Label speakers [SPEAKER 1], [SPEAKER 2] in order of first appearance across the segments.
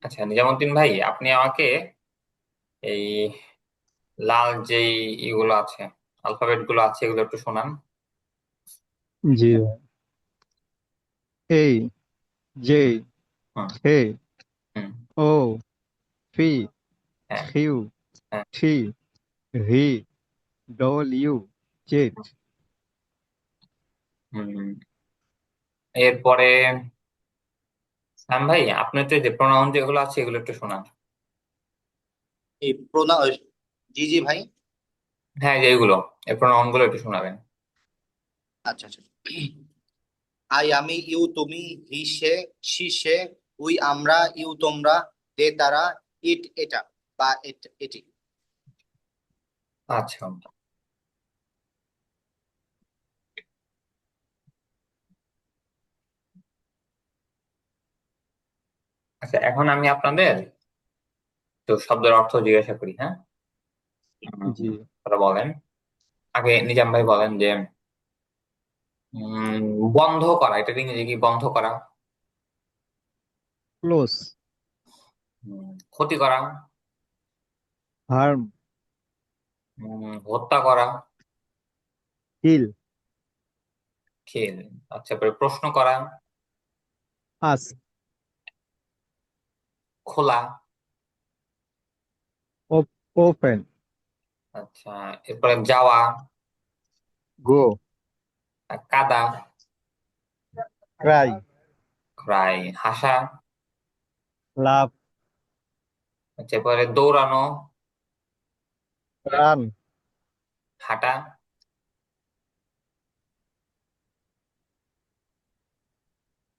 [SPEAKER 1] আচ্ছা, নিজামুদ্দিন ভাই, আপনি আমাকে এই লাল যেই ইগুলো আছে, অ্যালফাবেট গুলো আছে, এগুলো একটু শোনান।
[SPEAKER 2] জি ভাই। A, J,
[SPEAKER 1] hmm.
[SPEAKER 2] K,
[SPEAKER 1] hmm.
[SPEAKER 2] O, P,
[SPEAKER 1] হ্যাঁ।
[SPEAKER 2] Q,
[SPEAKER 1] হ্যাঁ।
[SPEAKER 2] T, V, W, Z.
[SPEAKER 1] হুম। এরপরে শ্যাম ভাই, আপনি তো এই যে প্রোনাউন যেগুলো আছে এগুলো একটু শোনান।
[SPEAKER 3] এই প্রোনা জি জি ভাই।
[SPEAKER 1] হ্যাঁ, যে এগুলো, এই প্রোনাউন গুলো একটু শোনাবেন।
[SPEAKER 3] আচ্ছা আচ্ছা। আই আমি, ইউ তুমি, হি সে, সি সে, উই আমরা, ইউ তোমরা, দে তারা, ইট এটা বা এটি।
[SPEAKER 1] আচ্ছা। আচ্ছা, এখন আমি আপনাদের তো শব্দের অর্থ জিজ্ঞাসা করি, হ্যাঁ?
[SPEAKER 2] জি।
[SPEAKER 1] তারা বলেন। আগে নিজাম ভাই বলেন যে বন্ধ করা, এটা ইংরেজি কি? বন্ধ করা।
[SPEAKER 2] Close,
[SPEAKER 1] ক্ষতি করা।
[SPEAKER 2] harm,
[SPEAKER 1] হত্যা করা।
[SPEAKER 2] kill,
[SPEAKER 1] খেল। আচ্ছা, পরে প্রশ্ন করা।
[SPEAKER 2] ask,
[SPEAKER 1] খোলা।
[SPEAKER 2] open,
[SPEAKER 1] আচ্ছা, এরপরে যাওয়া।
[SPEAKER 2] go,
[SPEAKER 1] কাদা।
[SPEAKER 2] cry,
[SPEAKER 1] ক্রাই, হাসা।
[SPEAKER 2] laugh,
[SPEAKER 1] আচ্ছা, এরপরে দৌড়ানো।
[SPEAKER 2] run,
[SPEAKER 1] হাঁটা।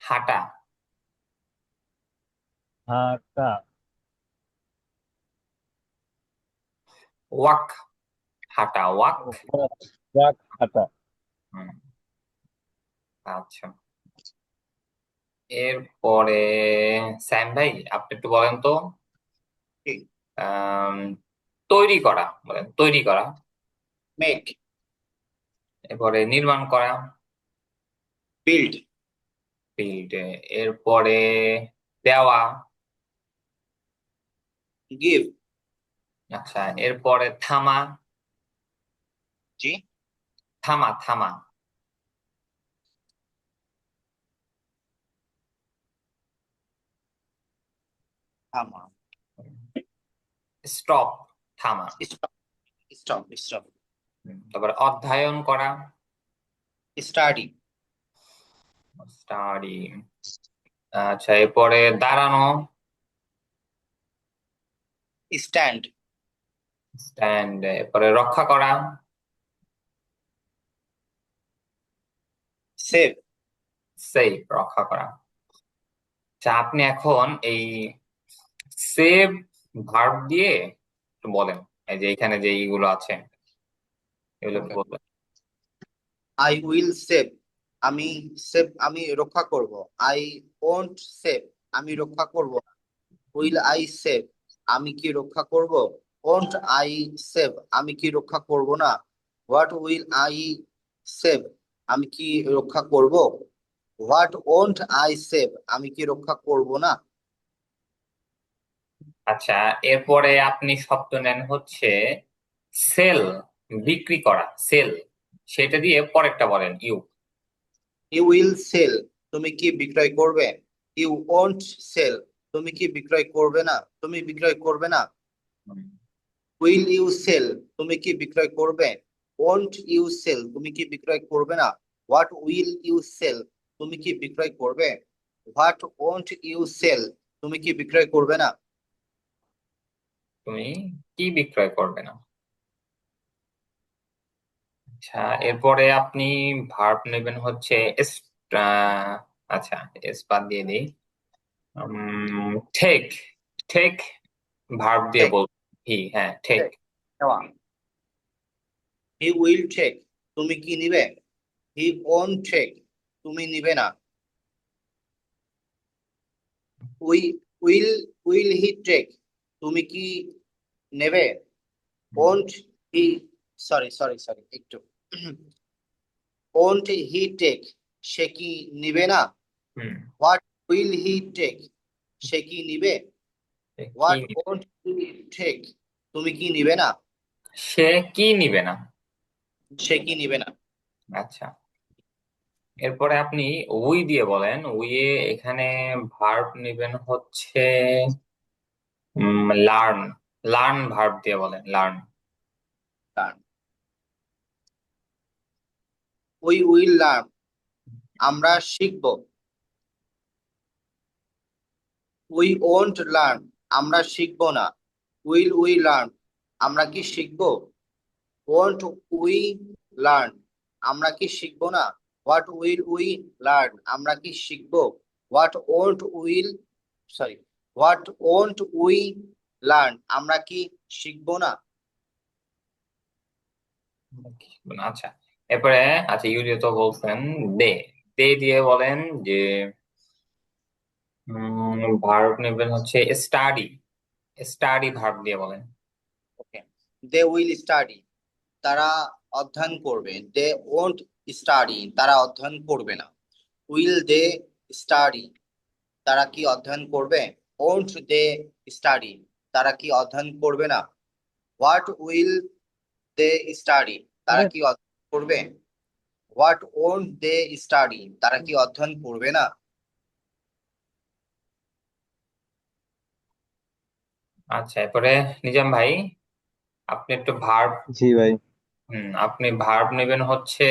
[SPEAKER 1] হাঁটা।
[SPEAKER 2] hata,
[SPEAKER 1] walk. হাঁটা, ওয়াক।
[SPEAKER 2] walk, hata.
[SPEAKER 1] হুম। আচ্ছা, এরপরে স্যাম ভাই, আপনি একটু বলেন তো। আম, তৈরি করা, বলেন তৈরি করা।
[SPEAKER 3] মেক,
[SPEAKER 1] এরপরে নির্মাণ করা।
[SPEAKER 3] Build,
[SPEAKER 1] build. এরপরে দেওয়া।
[SPEAKER 3] গিভ,
[SPEAKER 1] আচ্ছা, এরপরে থামা।
[SPEAKER 3] জি
[SPEAKER 1] থামা, থামা।
[SPEAKER 3] আমা,
[SPEAKER 1] স্টপ, থামা।
[SPEAKER 3] স্টপ, স্টপ, স্টপ,
[SPEAKER 1] তারপরে অধ্যয়ন করা।
[SPEAKER 3] Study,
[SPEAKER 1] study. আচ্ছা, এরপরে দাঁড়ানো।
[SPEAKER 3] Stand,
[SPEAKER 1] stand. এরপরে রক্ষা করা।
[SPEAKER 3] সেভ,
[SPEAKER 1] সেভ, রক্ষা করা। আচ্ছা, আপনি এখন এই সেভ ভার্ব দিয়ে একটু বলেন, এই যে এখানে যে এইগুলো আছে এগুলো একটু
[SPEAKER 3] ওকে।
[SPEAKER 1] বলবেন।
[SPEAKER 3] আই উইল সেভ, আমি সেভ আমি রক্ষা করব। আই ওন্ট সেভ, আমি রক্ষা করব না। উইল আই সেভ, আমি কি রক্ষা করব। ওন্ট আই সেভ, আমি কি রক্ষা করব না। হোয়াট উইল আই সেভ, আমি কি রক্ষা করব। হোয়াট ওন্ট আই সেভ, আমি কি রক্ষা করব না।
[SPEAKER 1] আচ্ছা, এরপরে আপনি শব্দ নেন হচ্ছে সেল, বিক্রি করা, সেল। সেটা দিয়ে পরেরটা বলেন, ইউ।
[SPEAKER 3] ইউ উইল সেল, তুমি কি বিক্রয় করবে। ইউ ওন্ট সেল, তুমি কি বিক্রয় করবে না, তুমি বিক্রয় করবে না। উইল ইউ সেল, তুমি কি বিক্রয় করবে। ওন্ট ইউ সেল, তুমি কি বিক্রয় করবে না। হোয়াট উইল ইউ সেল, তুমি কি বিক্রয় করবে। হোয়াট ওন্ট ইউ সেল, তুমি কি বিক্রয় করবে না।
[SPEAKER 1] তুমি কি বিক্রয় করবে না। আচ্ছা, এরপরে আপনি ভার্ব নেবেন হচ্ছে আহ, আচ্ছা, এস বাদ দিয়ে দিই। ঠেক। ঠেক ভার্ব দিয়ে
[SPEAKER 3] টেক,
[SPEAKER 1] বল। হি, হ্যাঁ, ঠেক।
[SPEAKER 3] টেক, নেওয়া। হি উইল টেক, তুমি কি নিবে। হি ওন্ট টেক, তুমি নিবে না। We will will he take, তুমি কি নেবে। Won't he, sorry sorry sorry একটু। ওন্ট হি টেক, সে কি নিবে না।
[SPEAKER 1] হুম।
[SPEAKER 3] হোয়াট উইল হি টেক, সে কি নিবে?
[SPEAKER 1] সে কি
[SPEAKER 3] হোয়াট
[SPEAKER 1] নিবে?
[SPEAKER 3] ওন্ট হি টেক, তুমি কি নিবে না?
[SPEAKER 1] সে কি নিবে না?
[SPEAKER 3] সে কি নিবে না?
[SPEAKER 1] আচ্ছা, এরপরে আপনি উই দিয়ে বলেন। উই এ এখানে ভার্ব নেবেন হচ্ছে লার্ন। লার্ন ভার্ব দিয়ে বলেন, learn.
[SPEAKER 3] Learn, we will learn, আমরা শিখব। উই ওন্ট লার্ন, আমরা শিখব না। উইল উই লার্ন, আমরা কি শিখব? ওন্ট উই লার্ন, আমরা কি শিখব না। হোয়াট উইল উই লার্ন, আমরা কি শিখব? What won't will sorry what won't we learn, আমরা কি শিখব না।
[SPEAKER 1] আচ্ছা, এরপরে আচ্ছা ইউ দিয়ে তো বলছেন। দে, দে দিয়ে বলেন যে ভার্ব নেবেন হচ্ছে স্টাডি। স্টাডি ভার্ব দিয়ে বলেন।
[SPEAKER 3] ওকে, দে উইল স্টাডি, তারা অধ্যয়ন করবে। দে ওন্ট স্টাডি, তারা অধ্যয়ন করবে না। উইল দে স্টাডি, তারা কি অধ্যয়ন করবে? ওন্ট দে স্টাডি, তারা কি অধ্যয়ন করবে না। হোয়াট উইল দে স্টাডি, তারা কি অধ্যয়ন করবে? হোয়াট ওন্ট দে স্টাডি, তারা কি অধ্যয়ন করবে না।
[SPEAKER 1] আচ্ছা, এরপরে নিজাম ভাই, আপনি একটু ভার্ব
[SPEAKER 2] জি ভাই।
[SPEAKER 1] আপনি ভার্ব নেবেন হচ্ছে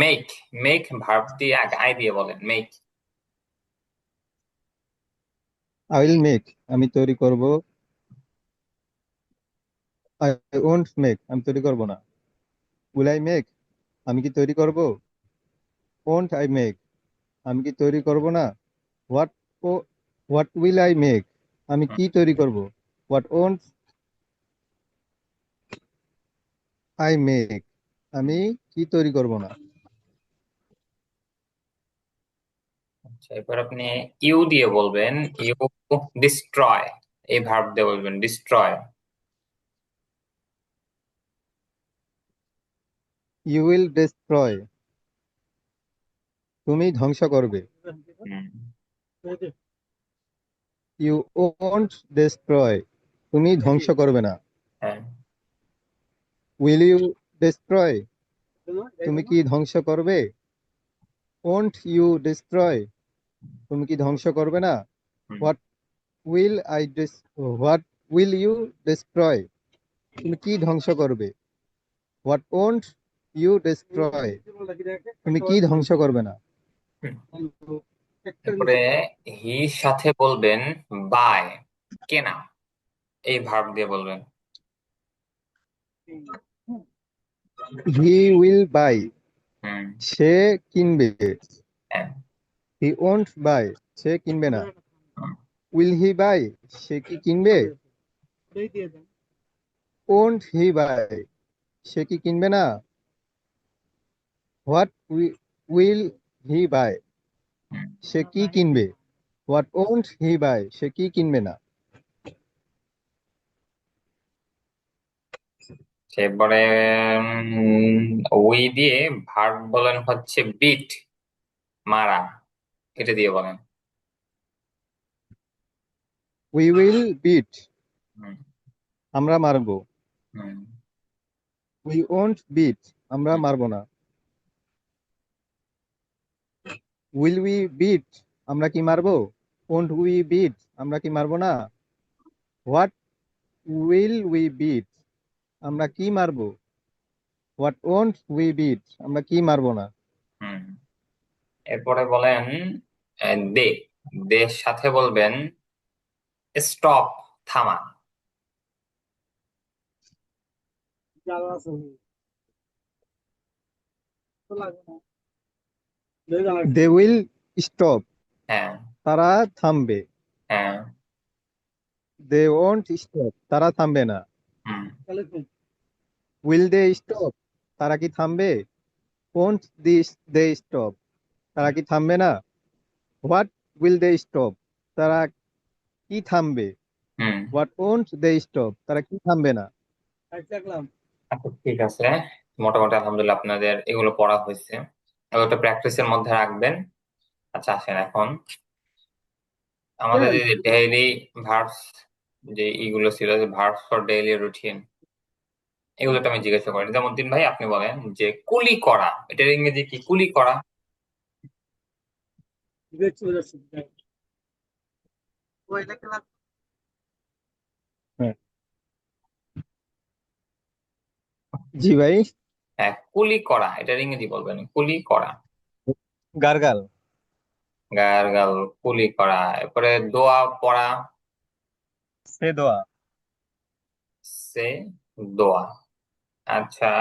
[SPEAKER 1] মেক। মেক ভার্ব দিয়ে আগে আই দিয়ে বলেন, মেক।
[SPEAKER 2] আই উইল মেক, আমি তৈরি করব। আই ওন্ট মেক, আমি তৈরি করব না। উইল আই মেক, আমি কি তৈরি করব? ওন্ট আই মেক, আমি কি তৈরি করব না। হোয়াট ও হোয়াট উইল আই মেক, আমি কি তৈরি করব। হোয়াট ওন্ট আই মেক, আমি কি তৈরি করব না।
[SPEAKER 1] আচ্ছা, এরপর আপনি ইউ দিয়ে বলবেন। ইউ ডিস্ট্রয়, এই ভার্ব দিয়ে বলবেন ডিস্ট্রয়।
[SPEAKER 2] ইউ উইল ডিস্ট্রয়, তুমি ধ্বংস করবে। ইউ ওন্ট ডিস্ট্রয়, তুমি ধ্বংস করবে না।
[SPEAKER 1] হ্যাঁ।
[SPEAKER 2] উইল ইউ ডিস্ট্রয়, তুমি কি ধ্বংস করবে। ওন্ট ইউ ডিস্ট্রয়, তুমি কি ধ্বংস করবে না।
[SPEAKER 1] হুম।
[SPEAKER 2] What will I dis what will you destroy, তুমি কি ধ্বংস করবে। হোয়াট ওন্ট ইউ ডিস্ট্রয়, তুমি কি ধ্বংস করবে না।
[SPEAKER 1] হুম। এরপরে হির সাথে বলবেন বাই, কেনা, এই ভার্ব দিয়ে বলবেন।
[SPEAKER 2] হি উইল বাই,
[SPEAKER 1] হুম।
[SPEAKER 2] সে কিনবে।
[SPEAKER 1] হ্যাঁ।
[SPEAKER 2] হি ওন্ট বাই, সে কিনবে না।
[SPEAKER 1] হুম।
[SPEAKER 2] উইল হি বাই, সে কি কিনবে। ওন্ট হি বাই, সে কি কিনবে না। হোয়াট উইল হি বাই,
[SPEAKER 1] হুম।
[SPEAKER 2] সে কি কিনবে। হোয়াট ওন্ট হি বাই, সে কি কিনবে না।
[SPEAKER 1] এরপরে ওই দিয়ে ভার্ব বলেন হচ্ছে বিট, মারা, এটা দিয়ে বলেন।
[SPEAKER 2] উই উইল বিট,
[SPEAKER 1] হুম।
[SPEAKER 2] আমরা মারবো।
[SPEAKER 1] হুম।
[SPEAKER 2] উই ওন্ট বিট, আমরা
[SPEAKER 1] হুম।
[SPEAKER 2] মারবো না। উইল উই বিট, আমরা কি মারবো। ওন্ট উই বিট, আমরা কি মারবো না। হোয়াট উইল উই বিট, আমরা কি মারবো। হোয়াট ওন্ট উই বিট, আমরা কি মারবো না।
[SPEAKER 1] হুম। এরপরে বলেন দে, দের সাথে বলবেন স্টপ, থামা।
[SPEAKER 2] দে উইল স্টপ,
[SPEAKER 1] হ্যাঁ।
[SPEAKER 2] তারা থামবে।
[SPEAKER 1] হ্যাঁ।
[SPEAKER 2] দে ওন্ট স্টপ, তারা থামবে না।
[SPEAKER 1] হুম।
[SPEAKER 2] উইল দে স্টপ, তারা কি থামবে। ওন্ট দিস দে স্টপ, তারা কি থামবে না। হোয়াট উইল দে স্টপ, তারা কি থামবে।
[SPEAKER 1] হুম।
[SPEAKER 2] হোয়াট ওন্ট দে স্টপ, তারা কি থামবে না।
[SPEAKER 1] আচ্ছা, ঠিক আছে। মোটামুটি আলহামদুলিল্লাহ আপনাদের এগুলো পড়া হয়েছে, এগুলো প্র্যাকটিসের মধ্যে রাখবেন। আচ্ছা, আসেন এখন আমাদের যে ডেইলি ভার্বস যে ইগুলো ছিল, যে ভার্বস ফর ডেইলি রুটিন, এগুলো তো আমি জিজ্ঞাসা করি। যেমন দিন ভাই আপনি বলেন যে কুলি করা, এটার ইংরেজি কি? কুলি করা।
[SPEAKER 2] হ্যাঁ, জি ভাই।
[SPEAKER 1] হ্যাঁ, কুলি করা, এটার ইংরেজি বলবেন কুলি করা।
[SPEAKER 2] গার্গাল।
[SPEAKER 1] গার্গল, কুলি করা। এরপরে দোয়া পড়া,
[SPEAKER 2] সে দোয়া।
[SPEAKER 1] সে দোয়া। আচ্ছা,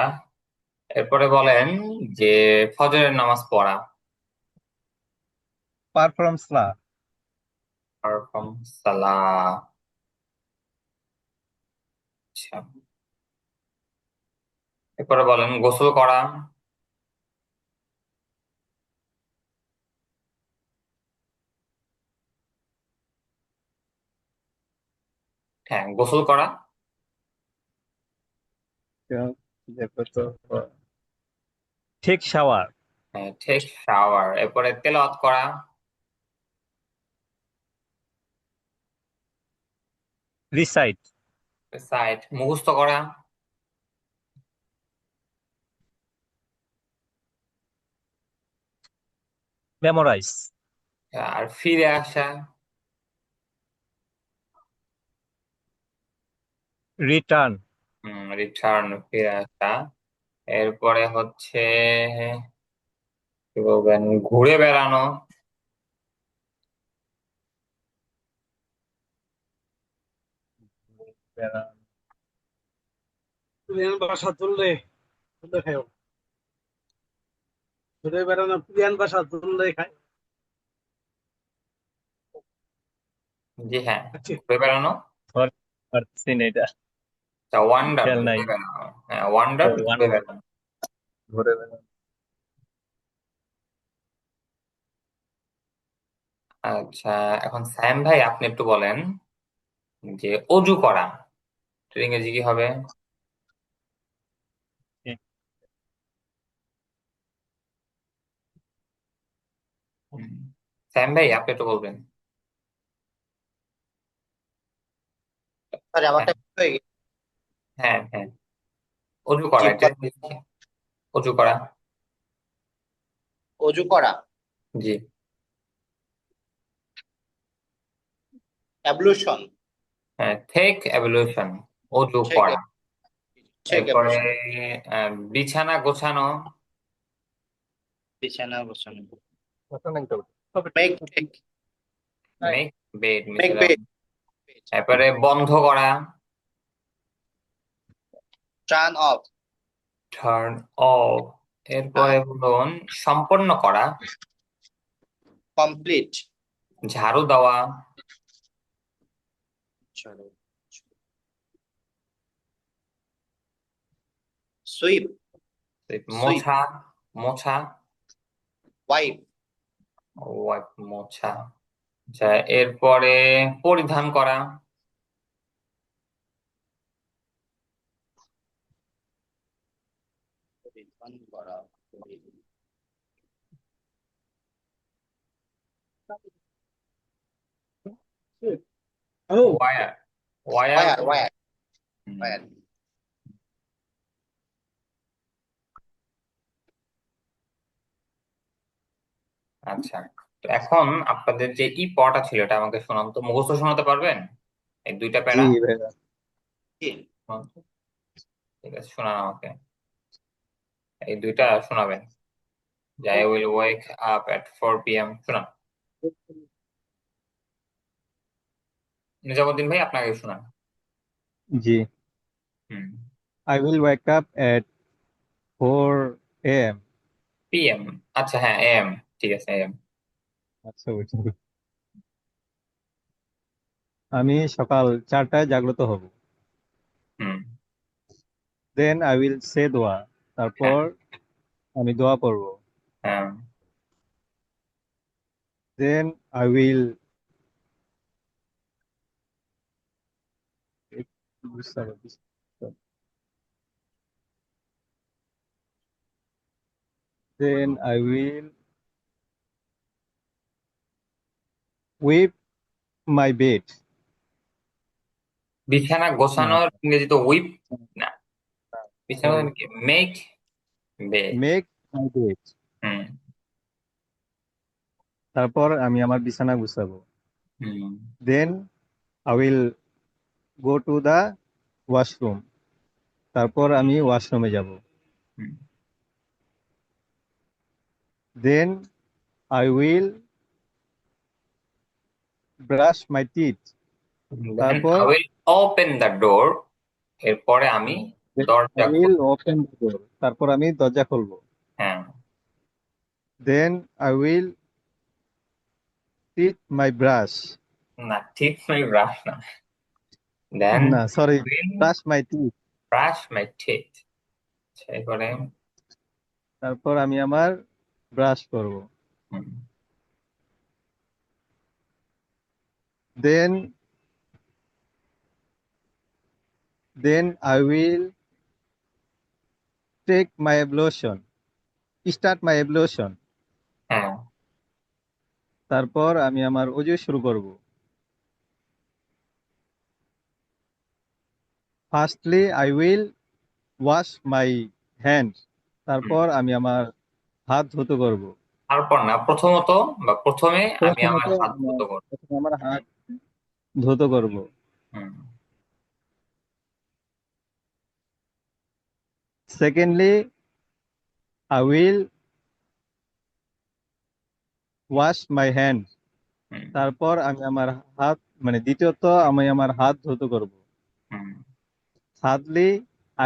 [SPEAKER 1] এরপরে বলেন যে ফজরের নামাজ পড়া,
[SPEAKER 2] পারফর্ম সালাহ।
[SPEAKER 1] পারফর্ম সালাহ। আচ্ছা, এরপরে বলেন গোসল করা, হ্যাঁ গোসল করা।
[SPEAKER 2] ঠিক শাওয়ার।
[SPEAKER 1] হ্যাঁ, টেক শাওয়ার। এরপরে তেলাওয়াত করা,
[SPEAKER 2] রিসাইট।
[SPEAKER 1] সাইট মুখস্থ করা,
[SPEAKER 2] মেমোরাইজ।
[SPEAKER 1] আর ফিরে আসা,
[SPEAKER 2] রিটার্ন।
[SPEAKER 1] রিটার্ন, ফিরে আসা। এরপরে হচ্ছে কি বলবেন, ঘুরে বেড়ানো,
[SPEAKER 4] প্রিয়ান বাসা তুললে তুলে খাও ঘুরে বেড়ানো প্রিয়ান বাসা তুললে খাই
[SPEAKER 1] জি হ্যাঁ,
[SPEAKER 4] আচ্ছা
[SPEAKER 1] ঘুরে বেড়ানো।
[SPEAKER 2] পারছি না এটা।
[SPEAKER 1] ওয়ান্ডার,
[SPEAKER 2] খেয়াল নাই।
[SPEAKER 1] ঘুরে বেড়ানো। হ্যাঁ, ওয়ান্ডার, ঘুরে
[SPEAKER 2] ওয়ান্ডার।
[SPEAKER 1] বেড়ানো।
[SPEAKER 2] ঘুরে বেড়ানো।
[SPEAKER 1] আচ্ছা, এখন স্যাম ভাই আপনি একটু বলেন যে অজু করা, এটার ইংরেজি কি হবে? হুম, স্যাম ভাই আপনি একটু বলবেন।
[SPEAKER 3] সরি
[SPEAKER 1] হ্যাঁ
[SPEAKER 3] আমারটা হয়ে গেছে
[SPEAKER 1] হ্যাঁ হ্যাঁ, অজু করা,
[SPEAKER 3] জি
[SPEAKER 1] এটার ইংরেজি কি? অজু করা।
[SPEAKER 3] অজু করা
[SPEAKER 1] জি,
[SPEAKER 3] অ্যাবলুশন
[SPEAKER 1] হ্যাঁ, টেক অ্যাবলিউশন, অজু
[SPEAKER 3] ঠিক
[SPEAKER 1] করা।
[SPEAKER 3] ঠিক
[SPEAKER 1] এরপরে
[SPEAKER 3] অ্যাবলুশন
[SPEAKER 1] বিছানা গোছানো,
[SPEAKER 3] বিছানা বসানো
[SPEAKER 2] ঘটনা একটা বলি।
[SPEAKER 3] মেক ঠিক
[SPEAKER 1] make bed,
[SPEAKER 3] make
[SPEAKER 1] Mishra.
[SPEAKER 3] Bed
[SPEAKER 1] এরপরে বন্ধ করা,
[SPEAKER 3] টার্ন অফ
[SPEAKER 1] টার্ন অফ। এরপরে বলুন সম্পন্ন করা,
[SPEAKER 3] কমপ্লিট
[SPEAKER 1] ঝাড়ু দেওয়া,
[SPEAKER 3] সুইপ সুইপ
[SPEAKER 1] মোছা, মোছা,
[SPEAKER 3] ওয়াইপ
[SPEAKER 1] ওয়াইপ, মোছা। আচ্ছা, এরপরে পরিধান করা,
[SPEAKER 3] পরিধান করা
[SPEAKER 4] ও
[SPEAKER 1] war, war.
[SPEAKER 3] Were were
[SPEAKER 1] hmm,
[SPEAKER 3] war
[SPEAKER 1] আচ্ছা, তো এখন আপনাদের যে ই পড়াটা ছিল এটা আমাকে শোনান তো, মুখস্থ শোনাতে পারবেন এই দুইটা
[SPEAKER 2] জি
[SPEAKER 1] প্যারা?
[SPEAKER 2] ভাইয়া।
[SPEAKER 3] কি
[SPEAKER 1] শোনান তো। ঠিক আছে, শোনান আমাকে, এই দুইটা শোনাবেন, যে I will wake up at 4 p.m. শোনান। নিজামুদ্দিন ভাই আপনাকে শোনান।
[SPEAKER 2] জি।
[SPEAKER 1] হুম,
[SPEAKER 2] I will wake up at 4 a.m.
[SPEAKER 1] PM, আচ্ছা হ্যাঁ AM, ঠিক আছে AM।
[SPEAKER 2] আচ্ছা বুঝছি। আমি সকাল 4টায় জাগ্রত হব।
[SPEAKER 1] হুম,
[SPEAKER 2] দেন আই উইল সে দোয়া।
[SPEAKER 1] হ্যাঁ
[SPEAKER 2] তারপর আমি দোয়া পড়ব।
[SPEAKER 1] হ্যাঁ।
[SPEAKER 2] Then I will then I will wipe my bed.
[SPEAKER 1] বিছানা
[SPEAKER 2] না,
[SPEAKER 1] গোছানোর ইংরেজি তো উইপ না, বিছানা
[SPEAKER 2] sorry.
[SPEAKER 1] Make bed.
[SPEAKER 2] Make my bed.
[SPEAKER 1] হুম
[SPEAKER 2] তারপর আমি আমার বিছানা গুছাবো।
[SPEAKER 1] হুম
[SPEAKER 2] Then I will go to the washroom. তারপর আমি ওয়াশরুমে যাব।
[SPEAKER 1] হুম।
[SPEAKER 2] Then I will brush my teeth.
[SPEAKER 1] Then
[SPEAKER 2] তারপর
[SPEAKER 1] I will open the door. এরপরে আমি
[SPEAKER 2] then I
[SPEAKER 1] দরজা
[SPEAKER 2] will open the door. তারপর আমি দরজা খুলবো।
[SPEAKER 1] হ্যাঁ
[SPEAKER 2] Then I will teeth my brush.
[SPEAKER 1] না, ঠিক নয়, ব্রাশ না। দেন
[SPEAKER 2] না, sorry,
[SPEAKER 1] will
[SPEAKER 2] brush my teeth.
[SPEAKER 1] Brush my teeth. এরপরে
[SPEAKER 2] তারপর আমি আমার ব্রাশ করব।
[SPEAKER 1] হুম,
[SPEAKER 2] Then I will take my ablution. Start my ablution.
[SPEAKER 1] হ্যাঁ
[SPEAKER 2] তারপর আমি আমার ওযু শুরু করব। Firstly, I will wash my hands.
[SPEAKER 1] হুম।
[SPEAKER 2] তারপর আমি আমার হাত ধুতে করব।
[SPEAKER 1] তারপর না, প্রথমত বা প্রথমে আমি
[SPEAKER 2] প্রথমত
[SPEAKER 1] আমার হাত
[SPEAKER 2] আমার
[SPEAKER 1] ধুতে করব।
[SPEAKER 2] প্রথমে আমার হাত ধুতে করব।
[SPEAKER 1] হুম
[SPEAKER 2] Secondly, I will wash my hands.
[SPEAKER 1] হুম
[SPEAKER 2] তারপর আমি আমার হাত দ্বিতীয়ত আমি আমার হাত ধুতে করব।
[SPEAKER 1] হুম
[SPEAKER 2] Thirdly,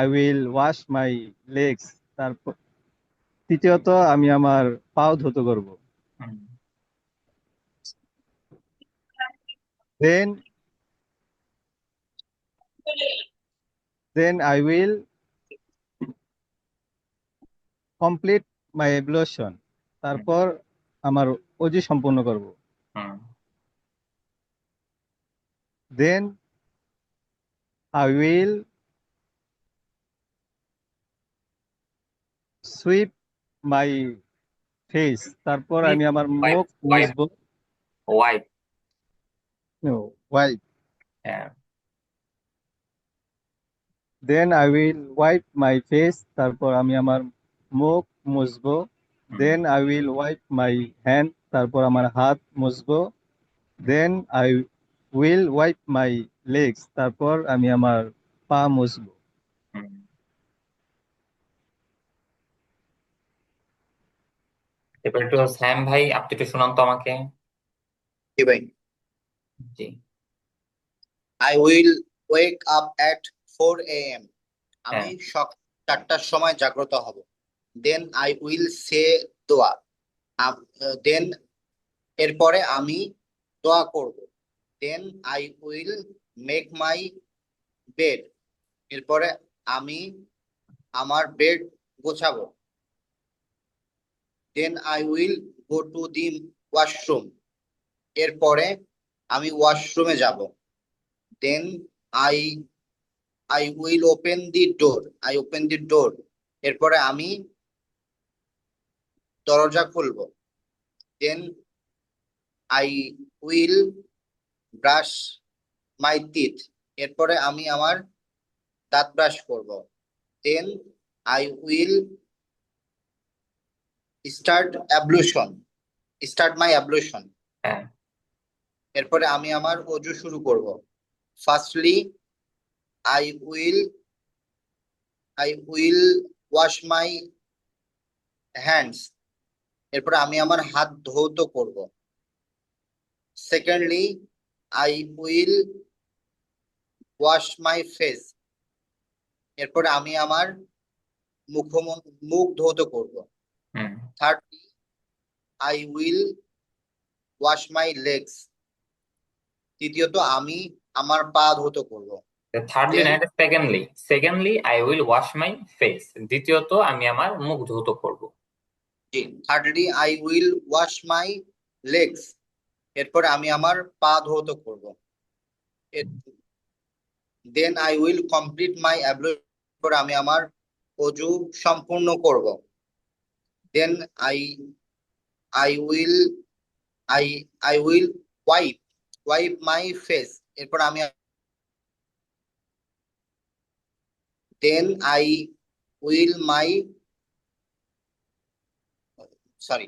[SPEAKER 2] I will wash my legs. তারপর তৃতীয়ত আমি আমার পাও ধুতে করব।
[SPEAKER 1] হুম।
[SPEAKER 2] Then I will complete my ablution. তারপর আমার ওযু সম্পূর্ণ করব।
[SPEAKER 1] হুম।
[SPEAKER 2] Then I will sweep my face. তারপর আমি আমার
[SPEAKER 1] ওয়াইপ
[SPEAKER 2] মুখ
[SPEAKER 1] ওয়াইপ
[SPEAKER 2] মুছবো।
[SPEAKER 1] Wipe
[SPEAKER 2] No, wipe.
[SPEAKER 1] হ্যাঁ
[SPEAKER 2] Then I will wipe my face. তারপর আমি আমার মুখ মুছবো।
[SPEAKER 1] হুম,
[SPEAKER 2] Then I will wipe my hand. তারপর আমার হাত মুছবো। Then I will wipe my legs. তারপর আমি আমার পা মুছবো।
[SPEAKER 1] হুম। এবার একটু স্যাম ভাই, আপনি একটু শোনান তো আমাকে।
[SPEAKER 3] জি ভাই।
[SPEAKER 1] জি
[SPEAKER 3] I will wake up at 4 a.m. আমি
[SPEAKER 1] হ্যাঁ
[SPEAKER 3] সকাল 4টার সময় জাগ্রত হব। Then I will say দোয়া। Then এরপরে আমি দোয়া করব। Then I will make my bed. এরপরে আমি আমার বেড গোছাবো। Then I will go to the washroom. এরপরে আমি ওয়াশরুমে যাব। Then I will open the door. I open the door. এরপরে আমি দরজা খুলবো। Then I will brush my teeth. এরপরে আমি আমার দাঁত ব্রাশ করব। Then I will start ablution. Start my ablution.
[SPEAKER 1] হ্যাঁ
[SPEAKER 3] এরপরে আমি আমার ওযু শুরু করব। Firstly, I will wash my hands. এরপরে আমি আমার হাত ধৌত করব। Secondly, I will wash my face. এরপরে আমি আমার মুখ ধৌত করব।
[SPEAKER 1] হুম।
[SPEAKER 3] Thirdly, I will wash my legs. তৃতীয়ত আমি আমার পা ধৌত করব।
[SPEAKER 1] থার্ডলি না,
[SPEAKER 3] Then
[SPEAKER 1] এটা secondly I will wash my face. দ্বিতীয়ত আমি আমার মুখ ধৌত করব।
[SPEAKER 3] thirdly, I will wash my legs. এরপরে আমি আমার পা ধৌত করব। Then I will complete my ablution. এরপরে আমি আমার ওযু সম্পূর্ণ করব। Then I will wipe wipe my face, এরপর আমি then I will my sorry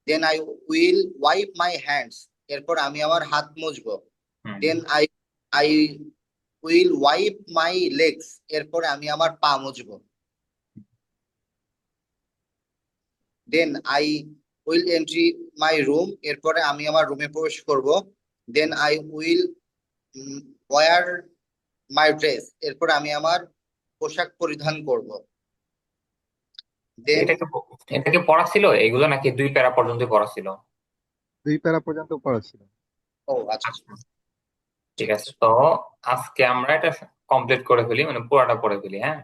[SPEAKER 3] then I will wipe my hands, এরপর আমি আমার হাত মুছবো।
[SPEAKER 1] হুম।
[SPEAKER 3] Then I will wipe my legs, এরপরে আমি আমার পা মুছবো। Then I will entry my room, এরপরে আমি আমার রুমে প্রবেশ করব। Then I will wear my dress, এরপর আমি আমার পোশাক পরিধান করব। দেন
[SPEAKER 1] এটা কি পড়া ছিল এগুলো নাকি 2 প্যারা পর্যন্ত পড়া ছিল?
[SPEAKER 2] 2 প্যারা পর্যন্ত পড়া ছিল।
[SPEAKER 3] ও আচ্ছা
[SPEAKER 1] আচ্ছা, ঠিক আছে। তো আজকে আমরা এটা কমপ্লিট করে ফেলি, মানে পুরোটা পড়ে ফেলি, হ্যাঁ?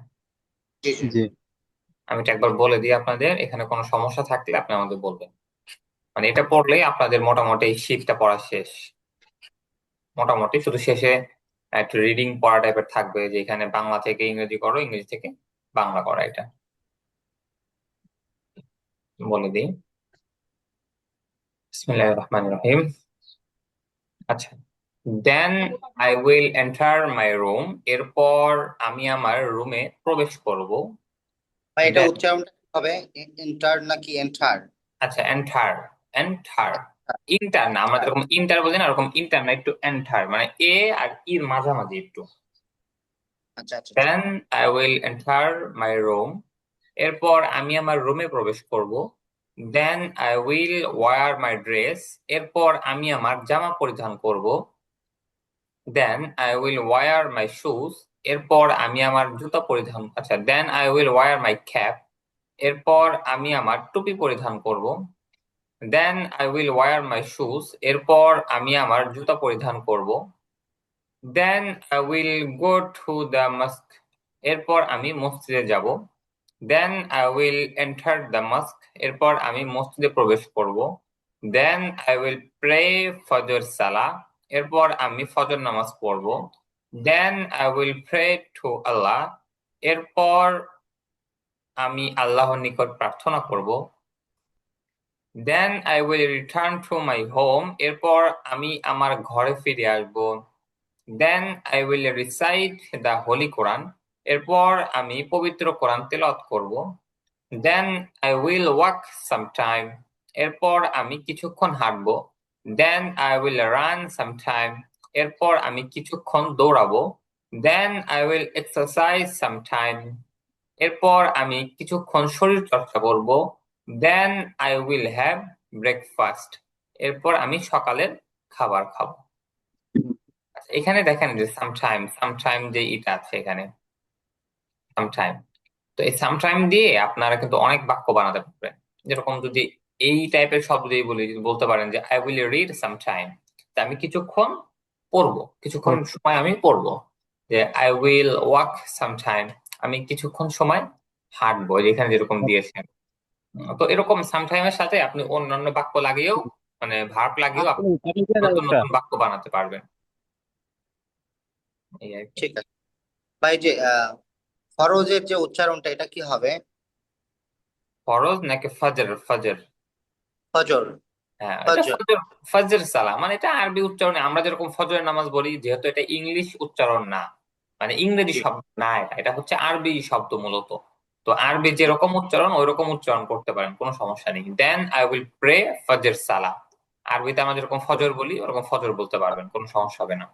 [SPEAKER 3] জি জি।
[SPEAKER 2] জি
[SPEAKER 1] আমি এটা একবার বলে দিই আপনাদের, এখানে কোনো সমস্যা থাকলে আপনি আমাদের বলবেন। মানে এটা পড়লেই আপনাদের মোটামুটি এই শিটটা পড়া শেষ। মোটামুটি শুধু শেষে একটু রিডিং পড়া টাইপের থাকবে, যে এখানে বাংলা থেকে ইংরেজি করো, ইংরেজি থেকে বাংলা করা। এটা বলে দিই। বিসমিল্লাহির রহমানির রহিম। আচ্ছা, then I will enter my room, এরপর আমি আমার রুমে প্রবেশ করব।
[SPEAKER 3] ভাই এটা
[SPEAKER 1] Then-
[SPEAKER 3] উচ্চারণটা কি হবে, এন্টার নাকি এন্টার?
[SPEAKER 1] আচ্ছা, এন্টার, এন্টার, ইন্টার না, আমরা যেরকম ইন্টার বলি না, ওরকম ইন্টার না, একটু এন্টার, মানে এ আর ইর মাঝামাঝি একটু।
[SPEAKER 3] আচ্ছা আচ্ছা
[SPEAKER 1] then I will enter my room, এরপর আমি আমার রুমে প্রবেশ করব। Then I will wear my dress, এরপর আমি আমার জামা পরিধান করব। Then I will wear my shoes, এরপর আমি আমার জুতা পরিধান, আচ্ছা, then I will wear my cap, এরপর আমি আমার টুপি পরিধান করব। Then I will wear my shoes, এরপর আমি আমার জুতা পরিধান করব। Then I will go to the mosque, এরপর আমি মসজিদে যাব। Then I will enter the mosque, এরপর আমি মসজিদে প্রবেশ করব। দেন আই উইল প্রে ফজর সালাহ, এরপর আমি ফজর নামাজ পড়ব। Then I will pray to Allah, এরপর আমি আল্লাহর নিকট প্রার্থনা করব। Then I will return to my home, এরপর আমি আমার ঘরে ফিরে আসব। Then I will recite the holy Quran, এরপর আমি পবিত্র কোরআন তেলাওয়াত করব। Then I will walk sometime, এরপর আমি কিছুক্ষণ হাঁটবো। Then I will run sometime, এরপর আমি কিছুক্ষণ দৌড়াবো। Then I will exercise sometime, এরপর আমি কিছুক্ষণ শরীর চর্চা করব। Then I will have breakfast, এরপর আমি সকালের খাবার খাবো। আচ্ছা, এখানে দেখেন যে সামটাইম, সামটাইম যে এটা আছে এখানে, সামটাইম। তো এই সামটাইম দিয়ে আপনারা কিন্তু অনেক বাক্য বানাতে পারবেন। যেরকম যদি এই টাইপের শব্দ দিয়ে বলি, যদি বলতে পারেন যে আই উইল রিড সামটাইম, আমি কিছুক্ষণ পড়বো, কিছুক্ষণ সময় আমি পড়বো। যে আই উইল ওয়াক সামটাইম, আমি কিছুক্ষণ সময় হাঁটবো, যেখানে যেরকম দিয়েছেন। তো এরকম সামটাইমের সাথে আপনি অন্যান্য বাক্য লাগিয়েও, মানে ভার্ব লাগিয়েও আপনি নতুন নতুন বাক্য বানাতে পারবেন। এই আর কি।
[SPEAKER 3] ঠিক আছে ভাই। যে ফরজের যে উচ্চারণটা এটা কি হবে?
[SPEAKER 1] ফরজ নাকি ফজর? ফজর,
[SPEAKER 3] ফজর।
[SPEAKER 1] হ্যাঁ, এটা
[SPEAKER 3] ফজর।
[SPEAKER 1] ফজর, ফজর সালাম, মানে এটা আরবি উচ্চারণে আমরা যেরকম ফজরের নামাজ বলি, যেহেতু এটা ইংলিশ উচ্চারণ না, মানে ইংরেজি
[SPEAKER 3] জি
[SPEAKER 1] শব্দ না, এটা এটা হচ্ছে আরবি শব্দ মূলত। তো আরবি যেরকম উচ্চারণ ওইরকম উচ্চারণ করতে পারেন, কোনো সমস্যা নেই। দেন আই উইল প্রে ফজর সালাম, আরবিতে আমরা যেরকম ফজর বলি ওরকম ফজর বলতে পারবেন, কোনো সমস্যা হবে না।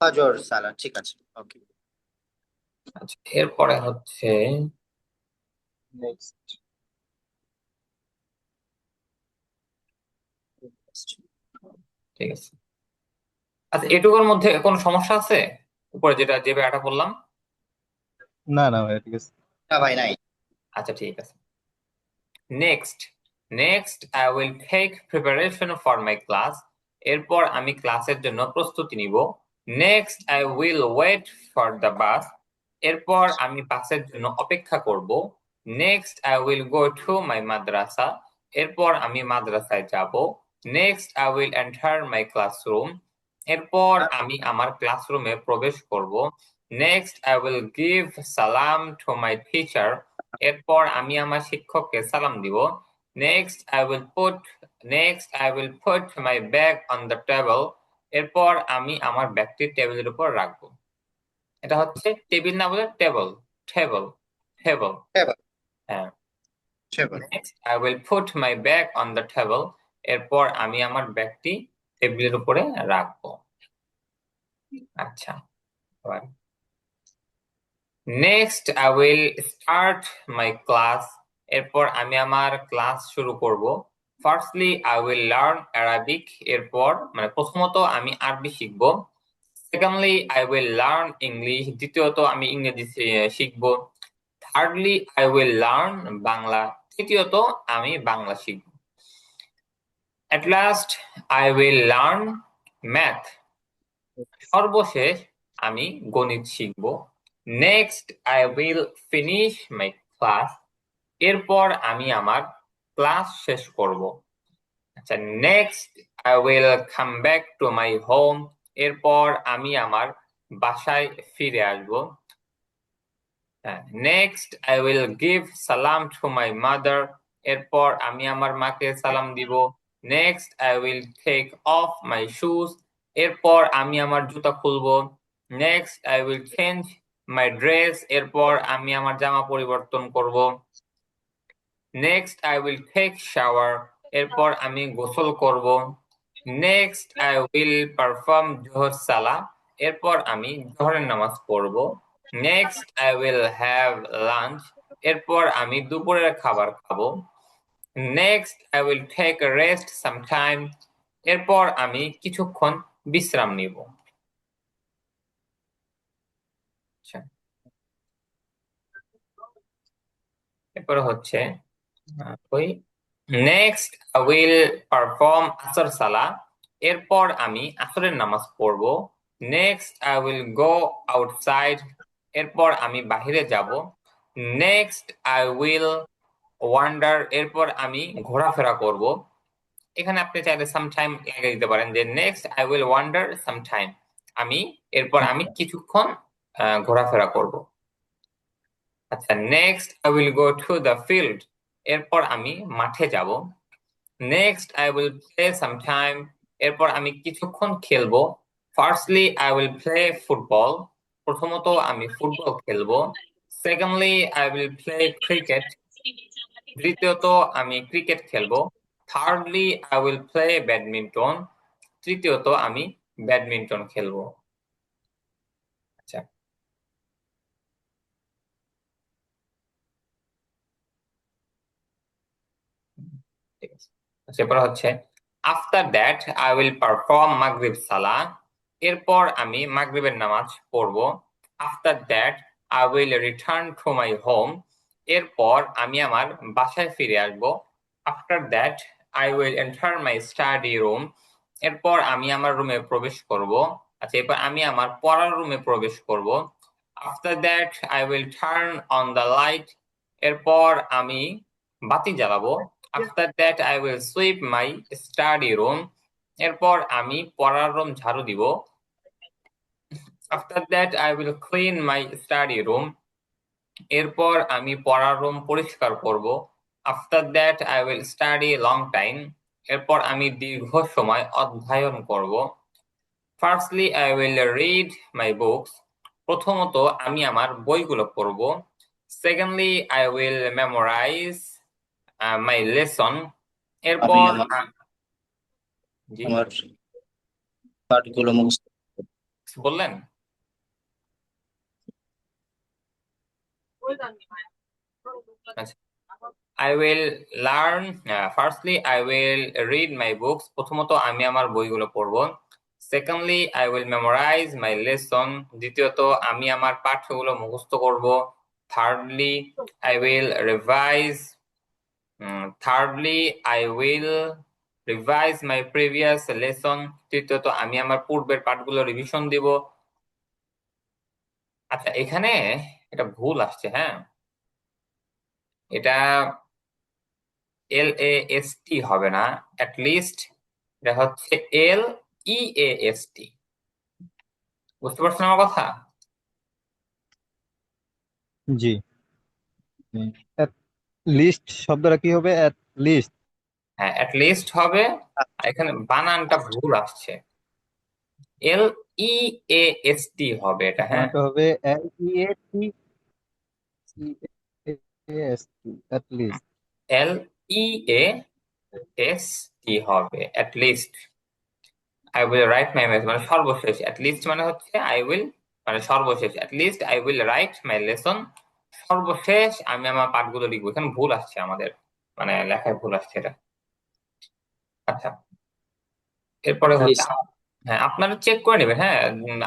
[SPEAKER 3] ফজর সালাদ, ঠিক আছে, ওকে।
[SPEAKER 1] আচ্ছা, এরপরে হচ্ছে নেক্সট। ঠিক আছে। আচ্ছা, এটুকুর মধ্যে কোনো সমস্যা আছে উপরে যেটা যে ব্যাপারটা বললাম?
[SPEAKER 2] না না ভাই ঠিক আছে।
[SPEAKER 3] না ভাই নাই।
[SPEAKER 1] আচ্ছা, ঠিক আছে। Next I will take preparation for my class, এরপর আমি ক্লাসের জন্য প্রস্তুতি নিব। Next I will wait for the bus, এরপর আমি বাসের জন্য অপেক্ষা করব। Next I will go to my madrasa, এরপর আমি মাদ্রাসায় যাব। Next I will enter my classroom, এরপর আমি আমার ক্লাসরুমে প্রবেশ করব। নেক্সট আই উইল গিভ সালাম টু মাই টিচার, এরপর আমি আমার শিক্ষককে সালাম দিব। Next I will put my bag on the table, এরপর আমি আমার ব্যাগটি টেবিলের উপর রাখবো। এটা হচ্ছে টেবিল না বলে টেবল, টেবল, টেবল।
[SPEAKER 3] Table.
[SPEAKER 1] হ্যাঁ।
[SPEAKER 3] Table.
[SPEAKER 1] Next I will put my bag on the table. এরপর আমি আমার ব্যাগটি টেবিলের উপরে রাখবো। আচ্ছা, next I will start my class. এরপর আমি আমার ক্লাস শুরু করব। Firstly I will learn Arabic. এরপর মানে প্রথমত আমি আরবি শিখবো। Secondly I will learn English. দ্বিতীয়ত আমি ইংরেজি শিখবো। Thirdly I will learn Bangla. তৃতীয়ত আমি বাংলা শিখব। At last I will learn math. সর্বশেষ আমি গণিত শিখব। Next I will finish my class. এরপর আমি আমার ক্লাস শেষ করব। আচ্ছা, next I will come back to my home. এরপর আমি আমার বাসায় ফিরে আসব। নেক্সট আই উইল গিভ সালাম টু মাই মাদার। এরপর আমি আমার মাকে সালাম দিব। Next I will take off my shoes. এরপর আমি আমার জুতা খুলবো। Next I will change my dress. এরপর আমি আমার জামা পরিবর্তন করব। Next I will take shower. এরপর আমি গোসল করব। নেক্সট আই উইল পারফর্ম জোহর সালা। এরপর আমি জোহরের নামাজ পড়ব। Next I will have lunch. এরপর আমি দুপুরের খাবার খাবো। Next I will take rest sometime. এরপর আমি কিছুক্ষণ বিশ্রাম নিব। আচ্ছা, এরপর হচ্ছে ওই নেক্সট আই উইল পারফর্ম আসর সালা। এরপর আমি আসরের নামাজ পড়ব। Next I will go outside. এরপর আমি বাহিরে যাব। Next I will wonder. এরপর আমি ঘোরাফেরা করব। এখানে আপনি চাইলে সামটাইম লাগিয়ে দিতে পারেন যে next I will wonder sometime. এরপর আমি কিছুক্ষণ ঘোরাফেরা করব। আচ্ছা, next I will go to the field. এরপর আমি মাঠে যাব। Next I will play sometime. এরপর আমি কিছুক্ষণ খেলবো। Firstly I will play football. প্রথমত আমি ফুটবল খেলবো। Secondly I will play cricket. দ্বিতীয়ত আমি ক্রিকেট খেলবো। Thirdly I will play badminton. তৃতীয়ত আমি ব্যাডমিন্টন খেলবো। আচ্ছা, ঠিক আছে। আচ্ছা, এরপর হচ্ছে after that I will perform মাগরিব সালা। এরপর আমি মাগরিবের নামাজ পড়বো। After that I will return to my home. এরপর আমি আমার বাসায় ফিরে আসবো। After that I will enter my study room. এরপর আমি আমার রুমে প্রবেশ করব। আচ্ছা, এরপর আমি আমার পড়ার রুমে প্রবেশ করব। After that I will turn on the light. এরপর আমি বাতি জ্বালাবো। After that I will sweep my study room. এরপর আমি পড়ার রুম ঝাড়ু দিব। After that I will clean my study room. এরপর আমি পড়ার রুম পরিষ্কার করব। After that I will study long time. এরপর আমি দীর্ঘ সময় অধ্যয়ন করব। Firstly I will read my books. প্রথমত আমি আমার বইগুলো পড়ব। Secondly I will memorise my lesson.
[SPEAKER 3] আমি
[SPEAKER 1] এরপর জি
[SPEAKER 3] আমার পাঠগুলো মুখস্থ
[SPEAKER 1] বললেন। আচ্ছা, I will learn. Firstly, I will read my books. প্রথমত আমি আমার বইগুলো পড়ব। Secondly, I will memorize my lesson. দ্বিতীয়ত আমি আমার পাঠ্যগুলো মুখস্থ করব। Thirdly, I will revise. Thirdly, I will revise my previous lesson. তৃতীয়ত আমি আমার পূর্বের পাঠগুলো রিভিশন দিব। আচ্ছা, এখানে এটা ভুল আসছে। হ্যাঁ, এটা LAST হবে না, লিস্ট এটা হচ্ছে LEAST। বুঝতে পারছেন আমার কথা?
[SPEAKER 2] জি। অ্যাট লিস্ট শব্দটা কি হবে? At list.
[SPEAKER 1] হ্যাঁ, লিস্ট হবে। আর এখানে বানানটা ভুল আসছে। এল ই এ এস টি হবে এটা, হ্যাঁ।
[SPEAKER 2] বানানটা হবে LEATEAST, at least.
[SPEAKER 1] L E A S T হবে, at least. I will write my math মানে সর্বশেষ, অ্যাট লিস্ট মানে হচ্ছে আই উইল মানে সর্বশেষ, at least I will write my lesson. সর্বশেষ আমি আমার পাঠগুলো লিখবো। এখানে ভুল আসছে আমাদের, মানে লেখায় ভুল আসছে এটা। আচ্ছা, এরপরে
[SPEAKER 3] at
[SPEAKER 1] হচ্ছে
[SPEAKER 3] least
[SPEAKER 1] হ্যাঁ, আপনারা চেক করে নেবেন। হ্যাঁ,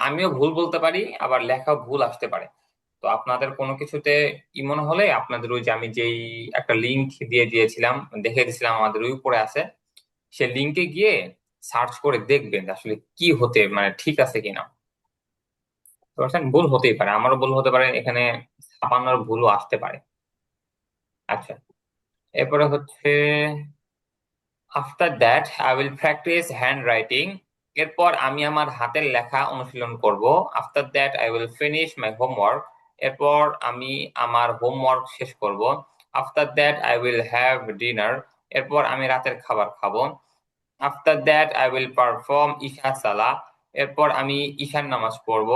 [SPEAKER 1] আমিও ভুল বলতে পারি, আবার লেখাও ভুল আসতে পারে। তো আপনাদের কোনো কিছুতে মনে হলে আপনাদের ওই যে আমি যেই একটা লিংক দিয়ে দিয়েছিলাম, দেখে দিয়েছিলাম, আমাদের ওই উপরে আছে, সে লিংকে গিয়ে সার্চ করে দেখবেন যে আসলে কি হতে মানে ঠিক আছে কিনা। তো বুঝছেন, ভুল হতেই পারে, আমারও ভুল হতে পারে, এখানে ছাপানোর ভুলও আসতে পারে। আচ্ছা, এরপরে হচ্ছে after that I will practice hand writing. এরপর আমি আমার হাতের লেখা অনুশীলন করব। After that I will finish my homework. এরপর আমি আমার হোমওয়ার্ক শেষ করব। After that I will have dinner. এরপর আমি রাতের খাবার খাবো। After that I will perform ইশা সালা। এরপর আমি ঈশান নামাজ পড়ব।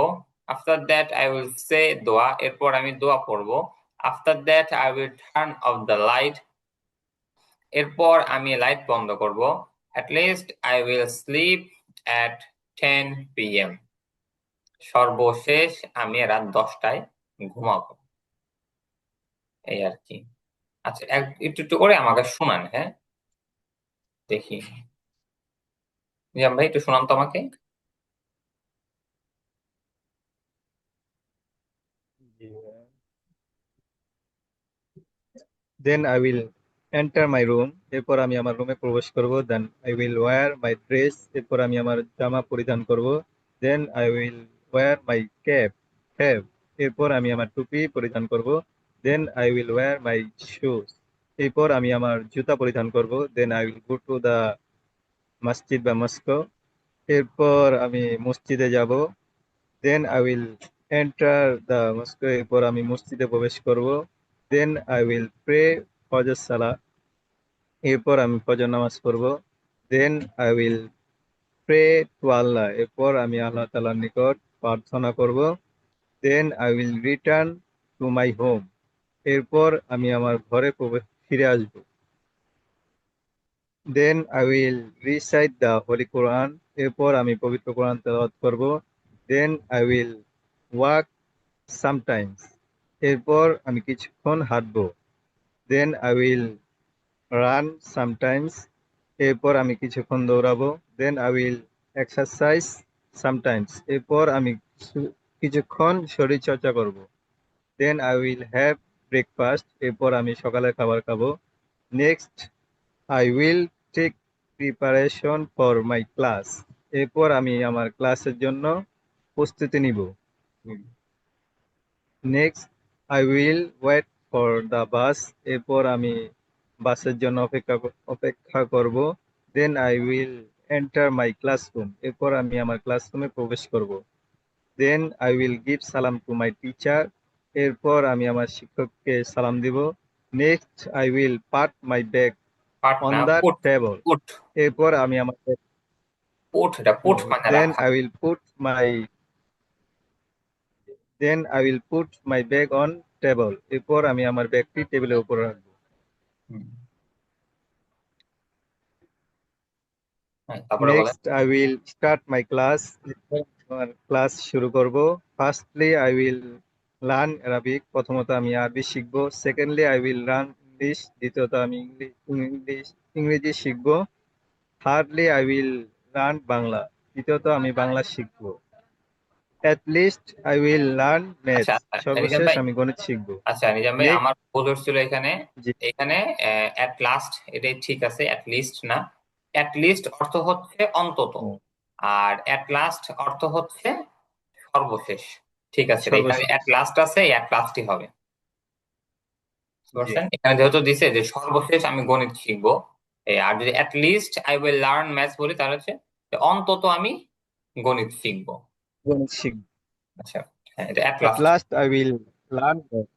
[SPEAKER 1] After that I will say দোয়া। এরপর আমি দোয়া পড়ব। After that I will turn of the light. এরপর আমি লাইট বন্ধ করব। At least I will slip at 10 p.m. সর্বশেষ আমি রাত 10টায় ঘুমাবো। এই আর কি। আচ্ছা, একটু একটু করে আমাকে শোনান, হ্যাঁ, দেখি। নিজাম ভাই, একটু শোনান তো আমাকে।
[SPEAKER 2] Then I will enter my room. এরপর আমি আমার রুমে প্রবেশ করব। Then I will wear my dress. এরপর আমি আমার জামা পরিধান করব। Then I will wear my cap. এরপর আমি আমার টুপি পরিধান করব। Then I will wear my shoes. এরপর আমি আমার জুতা পরিধান করব। Then I will go to the মসজিদ বা মস্কো। এরপর আমি মসজিদে যাব। Then I will enter the mosque. এরপর আমি মসজিদে প্রবেশ করব। Then I will pray ফজর সালাহ। এরপর আমি ফজর নামাজ পড়ব। Then I will pray to Allah. এরপর আমি আল্লাহ তাআলার নিকট প্রার্থনা করব। Then I will return to my home. এরপর আমি আমার ঘরে ফিরে আসব। Then I will recite the Holy Quran. এরপর আমি পবিত্র কোরআন তেলাওয়াত করব। Then I will walk sometimes. এরপর আমি কিছুক্ষণ হাঁটবো। Then I will run sometimes. এরপর আমি কিছুক্ষণ দৌড়াবো। Then I will exercise sometimes. এরপর আমি কিছুক্ষণ শরীর চর্চা করব। Then I will have breakfast. এরপর আমি সকালের খাবার খাবো। Next I will take preparation for my class. এরপর আমি আমার ক্লাসের জন্য প্রস্তুতি নিব। Next I will wait for the bus. এরপর আমি বাসের জন্য অপেক্ষা করব। Then I will enter my classroom. এরপর আমি আমার ক্লাসরুমে প্রবেশ করব। দেন আই উইল গিভ সালাম টু মাই টিচার। এরপর আমি আমার শিক্ষককে সালাম দিব। নেক্সট আই উইল পাট মাই ব্যাগ
[SPEAKER 1] পাঠ
[SPEAKER 2] অন
[SPEAKER 1] না,
[SPEAKER 2] দ্য
[SPEAKER 1] পুট।
[SPEAKER 2] টেবল।
[SPEAKER 1] পুট।
[SPEAKER 2] এরপর আমি আমার
[SPEAKER 1] পুট, এটা পুট মানে
[SPEAKER 2] দেন
[SPEAKER 1] রাখা।
[SPEAKER 2] I will put my Then I will put my bag on table. এরপর আমি আমার ব্যাগটি টেবিলের উপর রাখবো।
[SPEAKER 1] হুম, হ্যাঁ, তারপরে বলেন।
[SPEAKER 2] Next I will start my class. এরপর আমার ক্লাস শুরু করব। Firstly I will learn Arabic. প্রথমত আমি আরবি শিখব। Secondly I will learn English. দ্বিতীয়ত আমি ইংরেজি শিখব। Thirdly I will learn Bangla. তৃতীয়ত আমি বাংলা শিখব। At least I will learn
[SPEAKER 1] আচ্ছা
[SPEAKER 2] maths.
[SPEAKER 1] আচ্ছা, নিজাম
[SPEAKER 2] সর্বশেষ
[SPEAKER 1] ভাই।
[SPEAKER 2] আমি গণিত শিখব।
[SPEAKER 1] আচ্ছা নিজাম ভাই,
[SPEAKER 2] Next
[SPEAKER 1] আমার ভুল হচ্ছিল এখানে।
[SPEAKER 2] জি
[SPEAKER 1] এখানে অ্যাট লাস্ট এটাই ঠিক আছে, অ্যাট লিস্ট না। অ্যাট লিস্ট অর্থ হচ্ছে অন্তত,
[SPEAKER 2] হুম,
[SPEAKER 1] আর অ্যাট লাস্ট অর্থ হচ্ছে সর্বশেষ। ঠিক আছে, এখানে
[SPEAKER 2] সর্বশেষ
[SPEAKER 1] অ্যাট লাস্ট আছে, অ্যাট লাস্টই হবে। বুঝতে
[SPEAKER 2] জি
[SPEAKER 1] পারছেন? এখানে যেহেতু দিছে যে সর্বশেষ আমি গণিত শিখবো, আর যদি at least I will learn maths বলি, তাহলে হচ্ছে যে অন্তত আমি গণিত শিখবো।
[SPEAKER 2] গণিত শিখব।
[SPEAKER 1] আচ্ছা, হ্যাঁ, এটা at
[SPEAKER 2] At
[SPEAKER 1] last.
[SPEAKER 2] last I will learn math.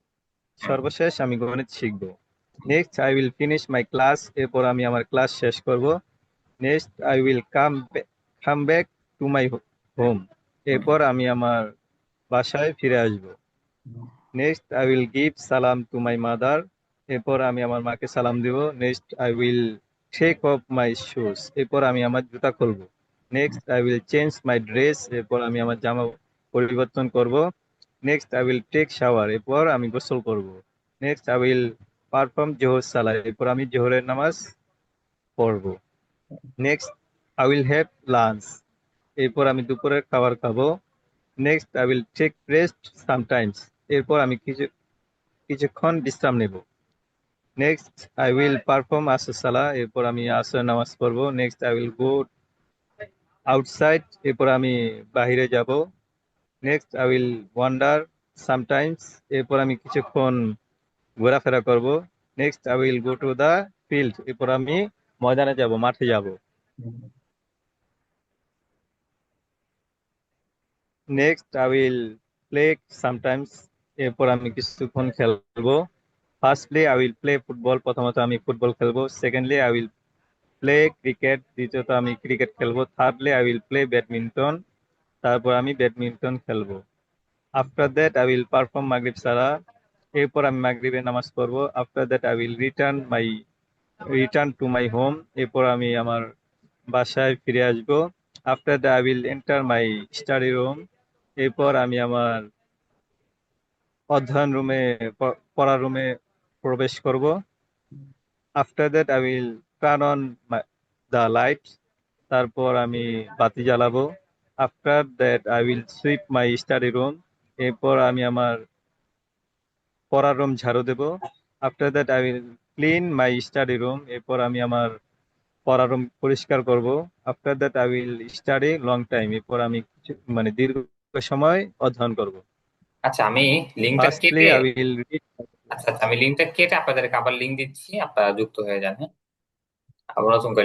[SPEAKER 2] সর্বশেষ আমি গণিত শিখব। Next I will finish my class. এরপর আমি আমার ক্লাস শেষ করব। Next I will come back to my home. এরপর আমি আমার বাসায় ফিরে আসব। নেক্সট আই উইল গিভ সালাম টু মাই মাদার। এরপর আমি আমার মাকে সালাম দিব। Next I will take off my shoes. এরপর আমি আমার জুতা খুলবো। Next I will change my dress. এরপর আমি আমার জামা পরিবর্তন করব। Next I will take shower. এরপর আমি গোসল করব। নেক্সট আই উইল পারফর্ম জোহর সালাহ। এরপর আমি জোহরের নামাজ পড়ব। Next I will have lunch. এরপর আমি দুপুরের খাবার খাবো। Next I will take rest sometimes. এরপর আমি কিছুক্ষণ বিশ্রাম নেব। নেক্সট আই উইল পারফর্ম আসর সালাহ। এরপর আমি আসর নামাজ পড়বো। Next I will go outside. এরপর আমি বাহিরে যাব। Next I will wander sometimes. এরপর আমি কিছুক্ষণ ঘোরাফেরা করব। Next I will go to the field. এরপর আমি ময়দানে যাব, মাঠে যাব। Next I will play sometimes. এরপর আমি কিছুক্ষণ খেলবো। Firstly I will play football. প্রথমত আমি ফুটবল খেলবো। Secondly I will play cricket. দ্বিতীয়ত আমি ক্রিকেট খেলবো। Thirdly I will play badminton. তারপর আমি ব্যাডমিন্টন খেলবো। After that I will perform মাগরিব সালাহ। এরপর আমি মাগরিবের নামাজ পড়বো। After that I will return to my home. এরপর আমি আমার বাসায় ফিরে আসবো। After that I will enter my study room. এরপর আমি আমার অধ্যয়ন রুমে, পড়ার রুমে প্রবেশ করব। After that I will turn on the light. তারপর আমি বাতি জ্বালাবো। After that I will sweep my study room. এরপর আমি আমার পড়ার রুম ঝাড়ু দেব। After that I will clean my study room. এরপর আমি আমার পড়ার রুম পরিষ্কার করব। After that I will study long time. এরপর আমি দীর্ঘ সময় অধ্যয়ন করব।
[SPEAKER 1] আচ্ছা, আমি লিঙ্কটা
[SPEAKER 2] ফার্স্টলি
[SPEAKER 1] কেটে
[SPEAKER 2] আই উইল রিড।
[SPEAKER 1] আচ্ছা আচ্ছা, আমি লিঙ্কটা কেটে আপনাদেরকে আবার লিঙ্ক দিচ্ছি, আপনারা যুক্ত হয়ে যান। হ্যাঁ, আবার নতুন করে